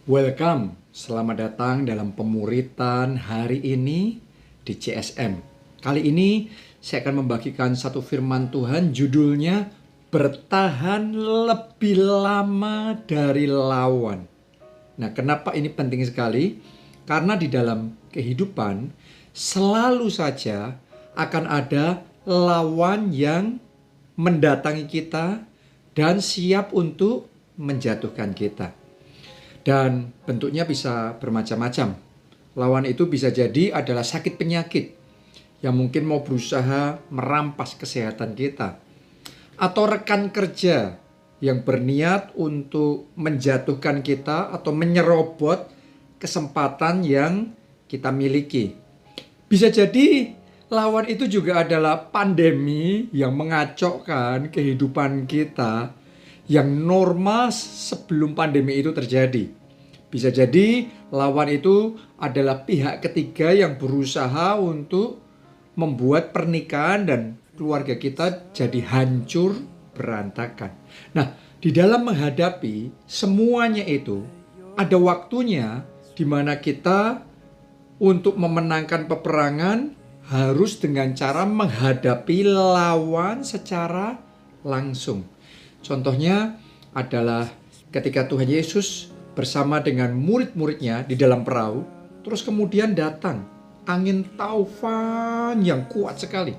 Welcome, selamat datang dalam pemuritan hari ini di CSM. Kali ini saya akan membagikan satu firman Tuhan, judulnya Bertahan Lebih Lama Dari Lawan. Nah, kenapa ini penting sekali? Karena di dalam kehidupan selalu saja akan ada lawan yang mendatangi kita dan siap untuk menjatuhkan kita. Dan bentuknya bisa bermacam-macam. Lawan itu bisa jadi adalah sakit penyakit yang mungkin mau berusaha merampas kesehatan kita. Atau rekan kerja yang berniat untuk menjatuhkan kita atau menyerobot kesempatan yang kita miliki. Bisa jadi lawan itu juga adalah pandemi yang mengacaukan kehidupan kita yang normal sebelum pandemi itu terjadi. Bisa jadi lawan itu adalah pihak ketiga yang berusaha untuk membuat pernikahan dan keluarga kita jadi hancur berantakan. Nah, di dalam menghadapi semuanya itu ada waktunya di mana kita untuk memenangkan peperangan harus dengan cara menghadapi lawan secara langsung. Contohnya adalah ketika Tuhan Yesus bersama dengan murid-muridnya di dalam perahu, terus kemudian datang angin taufan yang kuat sekali.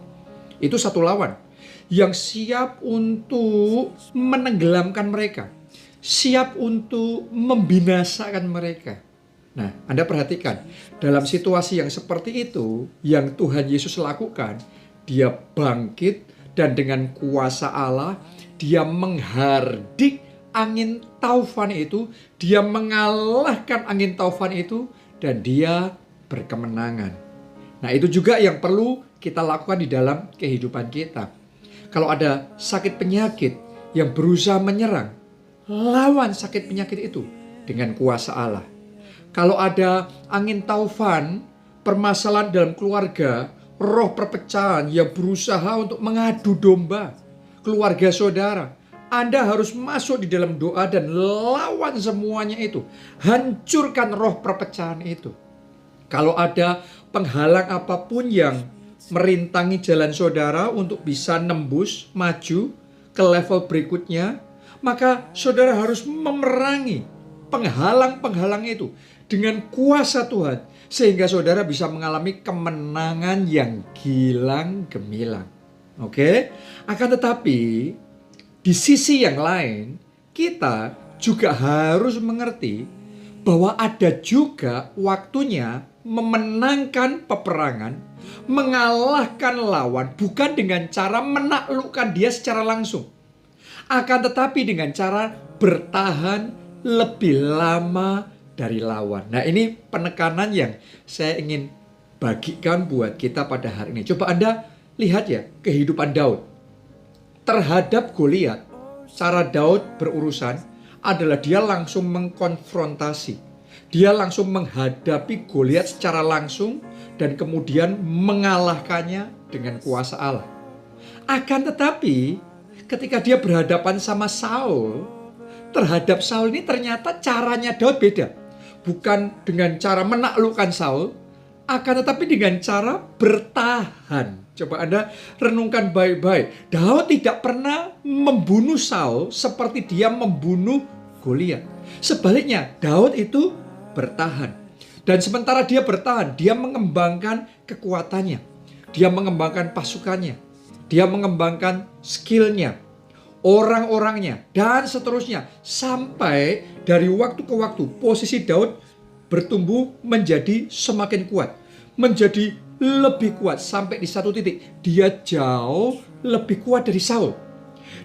Itu satu lawan yang siap untuk menenggelamkan mereka, siap untuk membinasakan mereka. Nah, Anda perhatikan, dalam situasi yang seperti itu, yang Tuhan Yesus lakukan, dia bangkit dan dengan kuasa Allah, dia menghardik angin taufan itu, dia mengalahkan angin taufan itu, dan dia berkemenangan. Nah, itu juga yang perlu kita lakukan di dalam kehidupan kita. Kalau ada sakit penyakit yang berusaha menyerang, lawan sakit penyakit itu dengan kuasa Allah. Kalau ada angin taufan, permasalahan dalam keluarga, roh perpecahan yang berusaha untuk mengadu domba keluarga saudara, Anda harus masuk di dalam doa dan lawan semuanya itu. Hancurkan roh perpecahan itu. Kalau ada penghalang apapun yang merintangi jalan saudara untuk bisa nembus, maju ke level berikutnya, maka saudara harus memerangi penghalang-penghalang itu dengan kuasa Tuhan, sehingga saudara bisa mengalami kemenangan yang gilang gemilang. Oke? Akan tetapi di sisi yang lain, kita juga harus mengerti bahwa ada juga waktunya memenangkan peperangan, mengalahkan lawan bukan dengan cara menaklukkan dia secara langsung, akan tetapi dengan cara bertahan lebih lama dari lawan. Nah, ini penekanan yang saya ingin bagikan buat kita pada hari ini. Coba Anda lihat ya kehidupan Daud. Terhadap Goliat, cara Daud berurusan adalah dia langsung mengkonfrontasi. Dia langsung menghadapi Goliat secara langsung dan kemudian mengalahkannya dengan kuasa Allah. Akan tetapi ketika dia berhadapan sama Saul, terhadap Saul ini ternyata caranya Daud beda. Bukan dengan cara menaklukkan Saul, akan tetapi dengan cara bertahan. Coba Anda renungkan baik-baik. Daud tidak pernah membunuh Saul seperti dia membunuh Goliat. Sebaliknya, Daud itu bertahan. Dan sementara dia bertahan, dia mengembangkan kekuatannya. Dia mengembangkan pasukannya. Dia mengembangkan skillnya, orang-orangnya, dan seterusnya. Sampai dari waktu ke waktu, posisi Daud bertumbuh menjadi semakin kuat. Menjadi lebih kuat sampai di satu titik dia jauh lebih kuat dari Saul.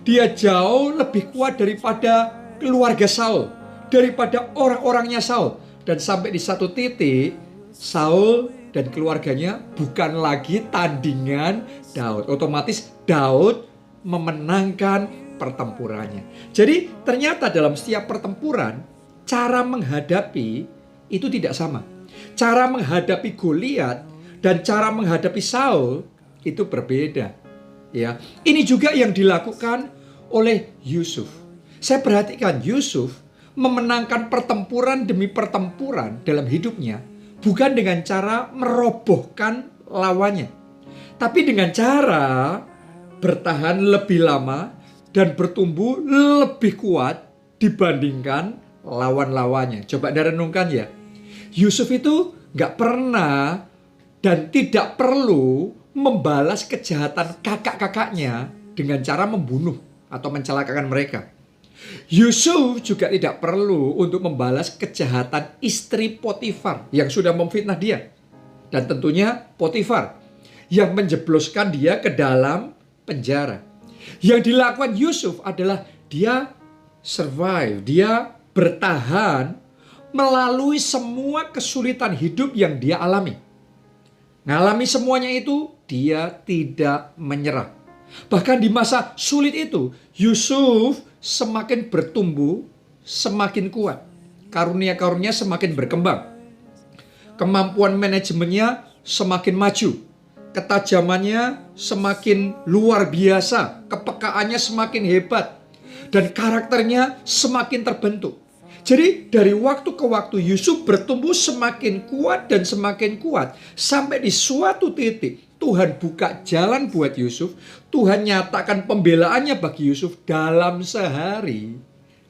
Dia jauh lebih kuat daripada keluarga Saul, daripada orang-orangnya Saul. Dan sampai di satu titik Saul dan keluarganya bukan lagi tandingan Daud. Otomatis Daud memenangkan pertempurannya. Jadi ternyata dalam setiap pertempuran cara menghadapi itu tidak sama. Cara menghadapi Goliat dan cara menghadapi Saul itu berbeda. Ya, ini juga yang dilakukan oleh Yusuf. Saya perhatikan Yusuf memenangkan pertempuran demi pertempuran dalam hidupnya bukan dengan cara merobohkan lawannya, tapi dengan cara bertahan lebih lama dan bertumbuh lebih kuat dibandingkan lawan-lawannya. Coba direnungkan ya. Yusuf itu gak pernah dan tidak perlu membalas kejahatan kakak-kakaknya dengan cara membunuh atau mencelakakan mereka. Yusuf juga tidak perlu untuk membalas kejahatan istri Potifar yang sudah memfitnah dia. Dan tentunya Potifar yang menjebloskan dia ke dalam penjara. Yang dilakukan Yusuf adalah dia survive, dia bertahan melalui semua kesulitan hidup yang dia alami. Ngalami semuanya itu, dia tidak menyerah. Bahkan di masa sulit itu, Yusuf semakin bertumbuh, semakin kuat. Karunia-karunia semakin berkembang. Kemampuan manajemennya semakin maju. Ketajamannya semakin luar biasa. Kepekaannya semakin hebat. Dan karakternya semakin terbentuk. Jadi dari waktu ke waktu Yusuf bertumbuh semakin kuat dan semakin kuat. Sampai di suatu titik Tuhan buka jalan buat Yusuf. Tuhan nyatakan pembelaannya bagi Yusuf. Dalam sehari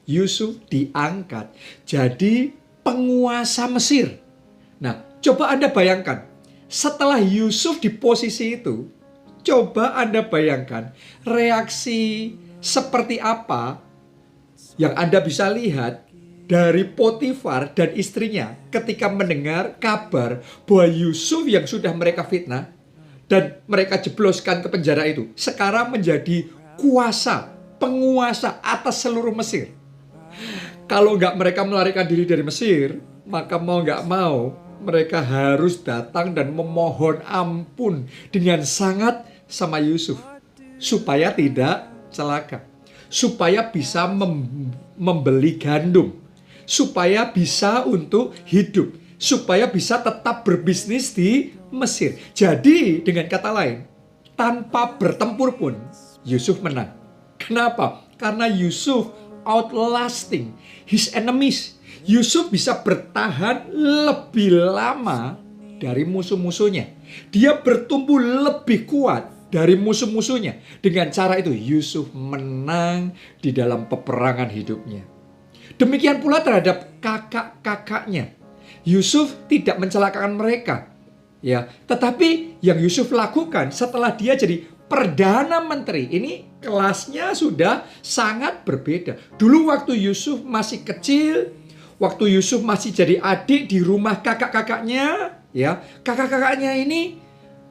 Yusuf diangkat jadi penguasa Mesir. Nah, coba Anda bayangkan. Setelah Yusuf di posisi itu, coba Anda bayangkan reaksi seperti apa yang Anda bisa lihat dari Potifar dan istrinya ketika mendengar kabar bahwa Yusuf yang sudah mereka fitnah dan mereka jebloskan ke penjara itu sekarang menjadi kuasa, penguasa atas seluruh Mesir. Kalau nggak mereka melarikan diri dari Mesir, maka mau nggak mau mereka harus datang dan memohon ampun dengan sangat sama Yusuf supaya tidak celaka, supaya bisa membeli gandum, supaya bisa untuk hidup, supaya bisa tetap berbisnis di Mesir. Jadi dengan kata lain, tanpa bertempur pun Yusuf menang. Kenapa? Karena Yusuf outlasting his enemies. Yusuf bisa bertahan lebih lama dari musuh-musuhnya. Dia bertumbuh lebih kuat dari musuh-musuhnya. Dengan cara itu Yusuf menang di dalam peperangan hidupnya. Demikian pula terhadap kakak-kakaknya. Yusuf tidak mencelakakan mereka. Ya, tetapi yang Yusuf lakukan setelah dia jadi Perdana Menteri, ini kelasnya sudah sangat berbeda. Dulu waktu Yusuf masih kecil, waktu Yusuf masih jadi adik di rumah kakak-kakaknya, ya, kakak-kakaknya ini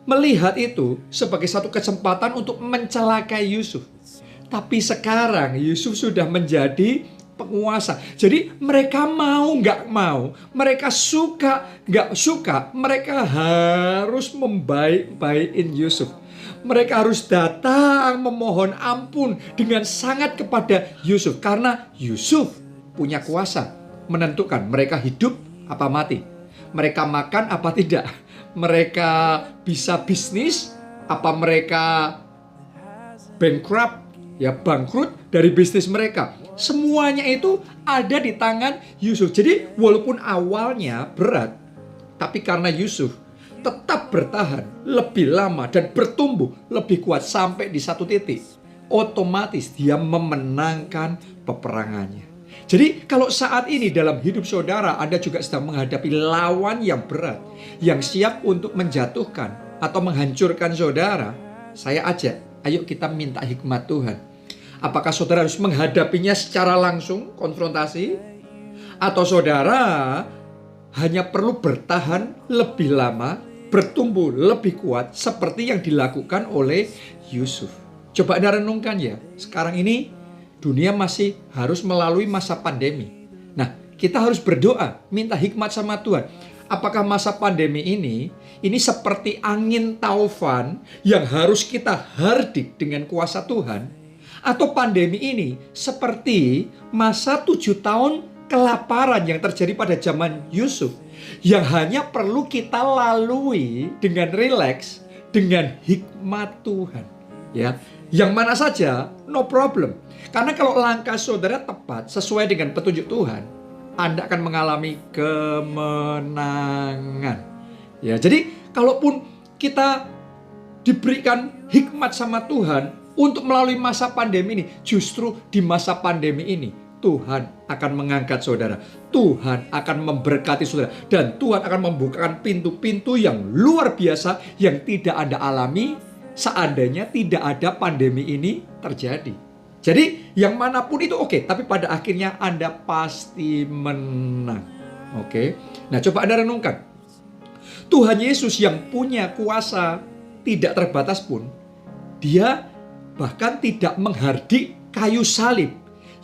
melihat itu sebagai satu kesempatan untuk mencelakai Yusuf. Tapi sekarang Yusuf sudah menjadi penguasa. Jadi mereka mau nggak mau, mereka suka nggak suka, mereka harus membaik-baikin Yusuf. Mereka harus datang memohon ampun dengan sangat kepada Yusuf. Karena Yusuf punya kuasa menentukan mereka hidup apa mati. Mereka makan apa tidak. Mereka bisa bisnis apa mereka bankrupt, ya bangkrut dari bisnis mereka. Semuanya itu ada di tangan Yusuf. Jadi walaupun awalnya berat, tapi karena Yusuf tetap bertahan lebih lama dan bertumbuh lebih kuat sampai di satu titik, otomatis dia memenangkan peperangannya. Jadi kalau saat ini dalam hidup saudara Anda juga sedang menghadapi lawan yang berat, yang siap untuk menjatuhkan atau menghancurkan saudara, saya ajak, ayo kita minta hikmat Tuhan. Apakah saudara harus menghadapinya secara langsung, konfrontasi? Atau saudara hanya perlu bertahan lebih lama, bertumbuh lebih kuat seperti yang dilakukan oleh Yusuf. Coba Anda renungkan ya, sekarang ini dunia masih harus melalui masa pandemi. Nah, kita harus berdoa, minta hikmat sama Tuhan. Apakah masa pandemi ini seperti angin taufan yang harus kita hardik dengan kuasa Tuhan? Atau pandemi ini seperti masa 7 tahun kelaparan yang terjadi pada zaman Yusuf, yang hanya perlu kita lalui dengan rileks, dengan hikmat Tuhan. Ya, Yang mana saja, no problem. Karena kalau langkah saudara tepat sesuai dengan petunjuk Tuhan, Anda akan mengalami kemenangan. Ya, jadi kalaupun kita diberikan hikmat sama Tuhan untuk melalui masa pandemi ini, justru di masa pandemi ini Tuhan akan mengangkat saudara. Tuhan akan memberkati saudara. Dan Tuhan akan membukakan pintu-pintu yang luar biasa yang tidak Anda alami seandainya tidak ada pandemi ini terjadi. Jadi yang manapun itu oke, tapi pada akhirnya Anda pasti menang. Oke. Nah, coba Anda renungkan. Tuhan Yesus yang punya kuasa tidak terbatas pun, dia bahkan tidak menghardik kayu salib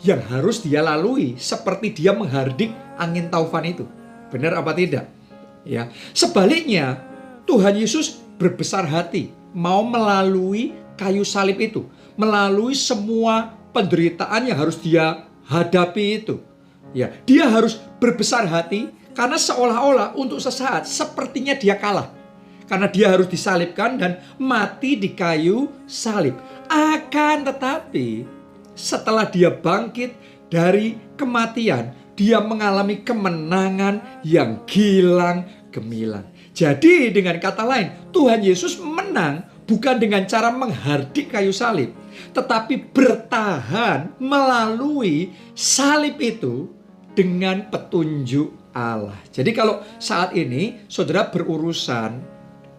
yang harus dia lalui seperti dia menghardik angin taufan itu. Benar apa tidak? Ya. Sebaliknya, Tuhan Yesus berbesar hati mau melalui kayu salib itu, melalui semua penderitaan yang harus dia hadapi itu. Ya, dia harus berbesar hati karena seolah-olah untuk sesaat sepertinya dia kalah. Karena dia harus disalibkan dan mati di kayu salib. Akan tetapi setelah dia bangkit dari kematian, dia mengalami kemenangan yang gilang gemilang. Jadi dengan kata lain, Tuhan Yesus menang bukan dengan cara menghardik kayu salib, tetapi bertahan melalui salib itu dengan petunjuk Allah. Jadi kalau saat ini saudara berurusan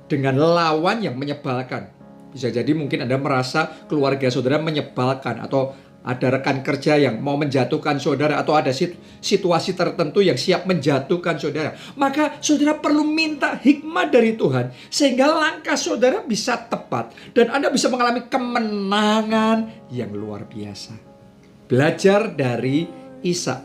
dengan lawan yang menyebalkan, bisa jadi mungkin Anda merasa keluarga saudara menyebalkan, atau ada rekan kerja yang mau menjatuhkan saudara, atau ada situasi tertentu yang siap menjatuhkan saudara. Maka saudara perlu minta hikmat dari Tuhan sehingga langkah saudara bisa tepat dan Anda bisa mengalami kemenangan yang luar biasa. Belajar dari Isa.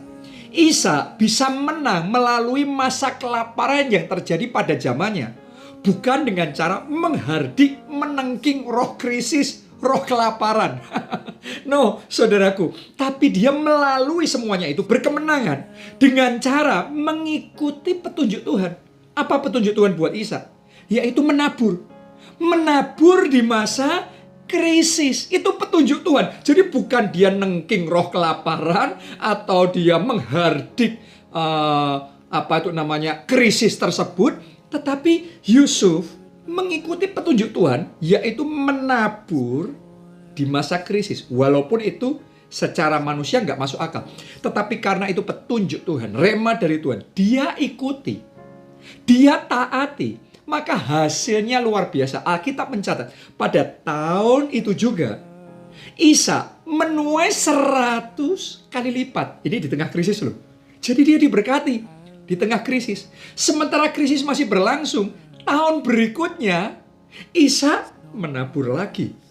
Isa bisa menang melalui masa kelaparan yang terjadi pada zamannya, bukan dengan cara menghardik, menengking roh krisis, roh kelaparan. No, saudaraku. Tapi dia melalui semuanya itu berkemenangan dengan cara mengikuti petunjuk Tuhan. Apa petunjuk Tuhan buat Isa? Yaitu menabur. Menabur di masa krisis. Itu petunjuk Tuhan. Jadi bukan dia nengking roh kelaparan atau dia menghardik krisis tersebut, tetapi Yusuf mengikuti petunjuk Tuhan, yaitu menabur di masa krisis. Walaupun itu secara manusia nggak masuk akal, tetapi karena itu petunjuk Tuhan, rema dari Tuhan, dia ikuti, dia taati, maka hasilnya luar biasa. Alkitab mencatat pada tahun itu juga Isa menuai 100 kali lipat. Ini di tengah krisis loh. Jadi dia diberkati di tengah krisis. Sementara krisis masih berlangsung, tahun berikutnya Isa menabur lagi.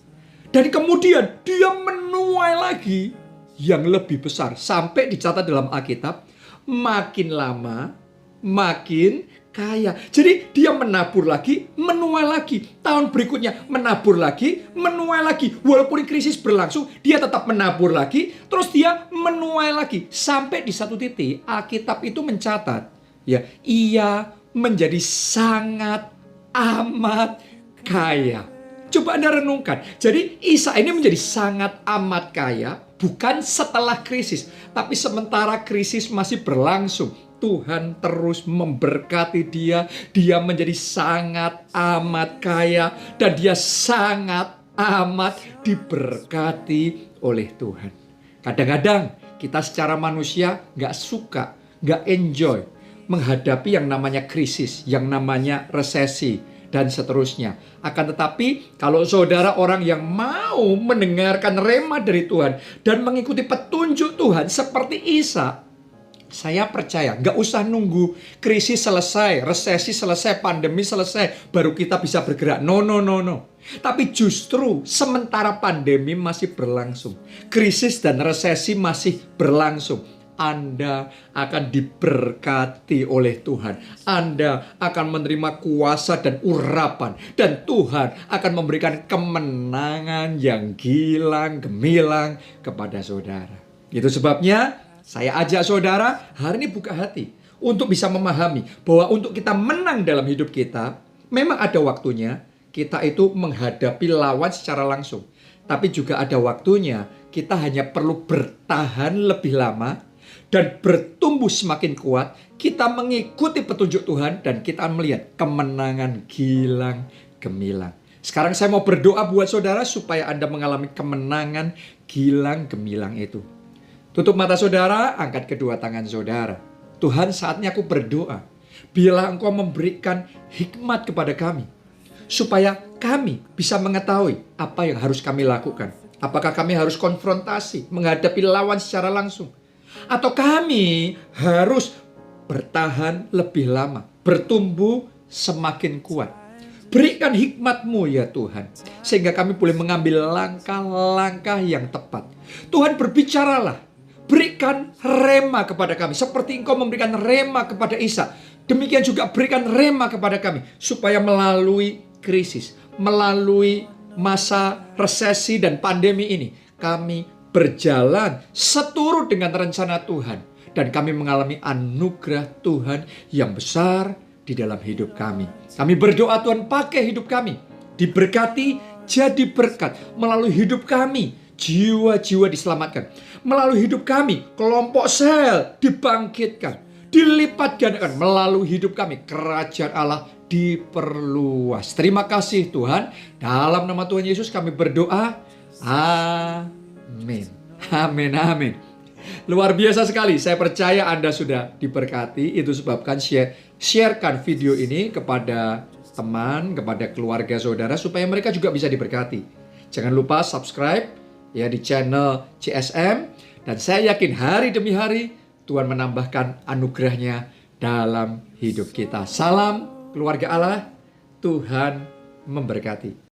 Dan kemudian dia menuai lagi yang lebih besar. Sampai dicatat dalam Alkitab, makin lama makin kaya. Jadi dia menabur lagi, menuai lagi. Tahun berikutnya menabur lagi, menuai lagi. Walaupun krisis berlangsung, dia tetap menabur lagi. Terus dia menuai lagi. Sampai di satu titik Alkitab itu mencatat, ya, ia menjadi sangat amat kaya. Coba Anda renungkan. Jadi Isa ini menjadi sangat amat kaya bukan setelah krisis, tapi sementara krisis masih berlangsung. Tuhan terus memberkati dia. Dia menjadi sangat amat kaya dan dia sangat amat diberkati oleh Tuhan. Kadang-kadang kita secara manusia nggak suka, nggak enjoy menghadapi yang namanya krisis, yang namanya resesi, dan seterusnya. Akan tetapi, kalau saudara orang yang mau mendengarkan rema dari Tuhan dan mengikuti petunjuk Tuhan seperti Isa, saya percaya gak usah nunggu krisis selesai, resesi selesai, pandemi selesai, baru kita bisa bergerak. No. Tapi justru sementara pandemi masih berlangsung, krisis dan resesi masih berlangsung, Anda akan diberkati oleh Tuhan. Anda akan menerima kuasa dan urapan. Dan Tuhan akan memberikan kemenangan yang gilang gemilang kepada saudara. Itu sebabnya saya ajak saudara hari ini buka hati untuk bisa memahami bahwa untuk kita menang dalam hidup kita, memang ada waktunya kita itu menghadapi lawan secara langsung. Tapi juga ada waktunya kita hanya perlu bertahan lebih lama dan bertumbuh semakin kuat. Kita mengikuti petunjuk Tuhan dan kita melihat kemenangan gilang gemilang. Sekarang saya mau berdoa buat saudara supaya Anda mengalami kemenangan gilang gemilang itu. Tutup mata saudara, angkat kedua tangan saudara. Tuhan, saatnya aku berdoa. Biarlah Engkau memberikan hikmat kepada kami, supaya kami bisa mengetahui apa yang harus kami lakukan. Apakah kami harus konfrontasi, menghadapi lawan secara langsung, atau kami harus bertahan lebih lama, bertumbuh semakin kuat. Berikan hikmat-Mu ya Tuhan, sehingga kami boleh mengambil langkah-langkah yang tepat. Tuhan, berbicaralah, berikan rema kepada kami, seperti Engkau memberikan rema kepada Isa. Demikian juga berikan rema kepada kami, supaya melalui krisis, melalui masa resesi dan pandemi ini, kami berjalan seturut dengan rencana Tuhan. Dan kami mengalami anugerah Tuhan yang besar di dalam hidup kami. Kami berdoa Tuhan pakai hidup kami, diberkati jadi berkat. Melalui hidup kami, jiwa-jiwa diselamatkan. Melalui hidup kami, kelompok sel dibangkitkan, dilipat gandakan. Melalui hidup kami, kerajaan Allah diperluas. Terima kasih Tuhan. Dalam nama Tuhan Yesus kami berdoa. Amin. Amin. Amin. Luar biasa sekali. Saya percaya Anda sudah diberkati. Itu sebabkan sharekan video ini kepada teman, kepada keluarga saudara, supaya mereka juga bisa diberkati. Jangan lupa subscribe ya di channel CSM. Dan saya yakin hari demi hari Tuhan menambahkan anugerahnya dalam hidup kita. Salam keluarga Allah. Tuhan memberkati.